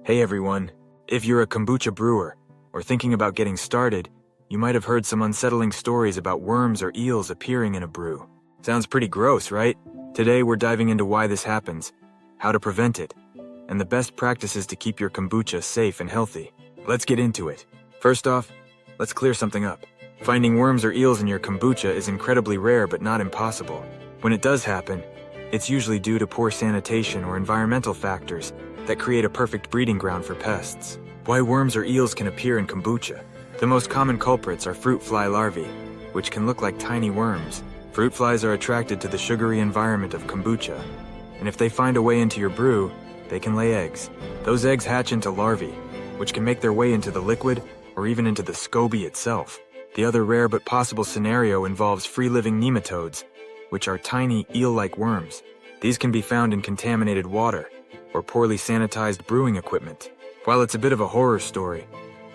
Hey everyone, if you're a kombucha brewer, or thinking about getting started, you might have heard some unsettling stories about worms or eels appearing in a brew. Sounds pretty gross, right? Today we're diving into why this happens, how to prevent it, and the best practices to keep your kombucha safe and healthy. Let's get into it. First off, let's clear something up. Finding worms or eels in your kombucha is incredibly rare but not impossible. When it does happen, it's usually due to poor sanitation or environmental factors that create a perfect breeding ground for pests. Why worms or eels can appear in kombucha? The most common culprits are fruit fly larvae, which can look like tiny worms. Fruit flies are attracted to the sugary environment of kombucha, and if they find a way into your brew, they can lay eggs. Those eggs hatch into larvae, which can make their way into the liquid or even into the SCOBY itself. The other rare but possible scenario involves free-living nematodes, which are tiny eel-like worms. These can be found in contaminated water or poorly sanitized brewing equipment. While it's a bit of a horror story,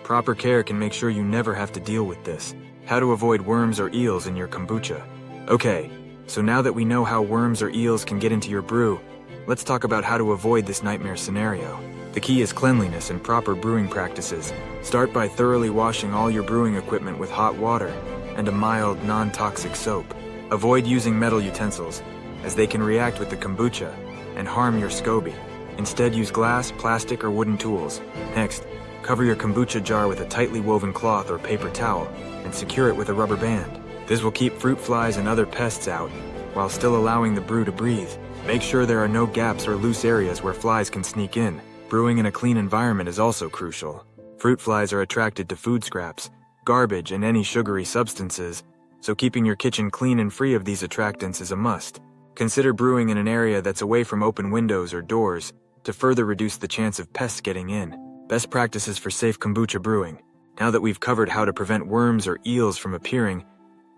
proper care can make sure you never have to deal with this. How to avoid worms or eels in your kombucha. Okay, so now that we know how worms or eels can get into your brew, let's talk about how to avoid this nightmare scenario. The key is cleanliness and proper brewing practices. Start by thoroughly washing all your brewing equipment with hot water and a mild, non-toxic soap. Avoid using metal utensils, as they can react with the kombucha and harm your SCOBY. Instead, use glass, plastic, or wooden tools. Next, cover your kombucha jar with a tightly woven cloth or paper towel and secure it with a rubber band. This will keep fruit flies and other pests out while still allowing the brew to breathe. Make sure there are no gaps or loose areas where flies can sneak in. Brewing in a clean environment is also crucial. Fruit flies are attracted to food scraps, garbage, and any sugary substances, so keeping your kitchen clean and free of these attractants is a must. Consider brewing in an area that's away from open windows or doors to further reduce the chance of pests getting in. Best practices for safe kombucha brewing. Now that we've covered how to prevent worms or eels from appearing,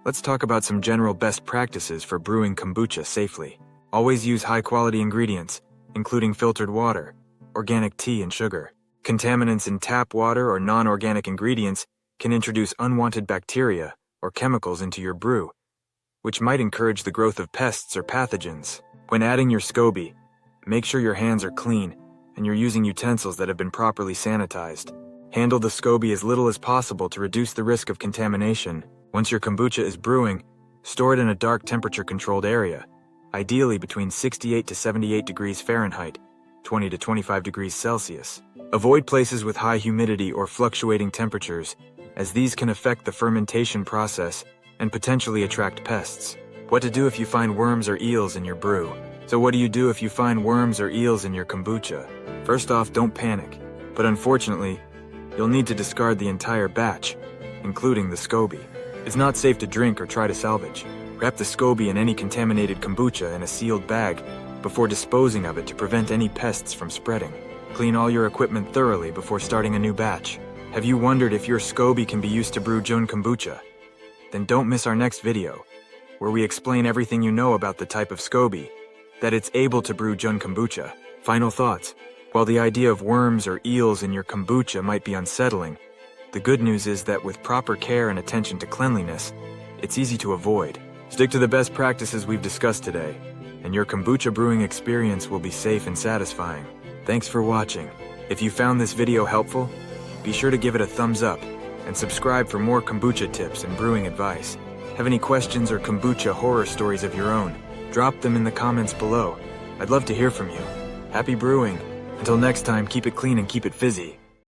let's talk about some general best practices for brewing kombucha safely. Always use high-quality ingredients, including filtered water, organic tea, and sugar. Contaminants in tap water or non-organic ingredients can introduce unwanted bacteria or chemicals into your brew, which might encourage the growth of pests or pathogens. When adding your SCOBY, make sure your hands are clean and you're using utensils that have been properly sanitized. Handle the SCOBY as little as possible to reduce the risk of contamination. Once your kombucha is brewing, store it in a dark temperature-controlled area, ideally between 68 to 78 degrees Fahrenheit, 20 to 25 degrees Celsius. Avoid places with high humidity or fluctuating temperatures, as these can affect the fermentation process and potentially attract pests. What to do if you find worms or eels in your brew. So what do you do if you find worms or eels in your kombucha? First off, don't panic, but unfortunately, you'll need to discard the entire batch, including the SCOBY. It's not safe to drink or try to salvage. Wrap the SCOBY in any contaminated kombucha in a sealed bag before disposing of it to prevent any pests from spreading. Clean all your equipment thoroughly before starting a new batch. Have you wondered if your SCOBY can be used to brew Jun kombucha? Then don't miss our next video, where we explain everything you know about the type of SCOBY, that it's able to brew Jun kombucha. Final thoughts. While the idea of worms or eels in your kombucha might be unsettling, the good news is that with proper care and attention to cleanliness, it's easy to avoid. Stick to the best practices we've discussed today, and your kombucha brewing experience will be safe and satisfying. Thanks for watching. If you found this video helpful, be sure to give it a thumbs up and subscribe for more kombucha tips and brewing advice. Have any questions or kombucha horror stories of your own? Drop them in the comments below. I'd love to hear from you. Happy brewing. Until next time, keep it clean and keep it fizzy.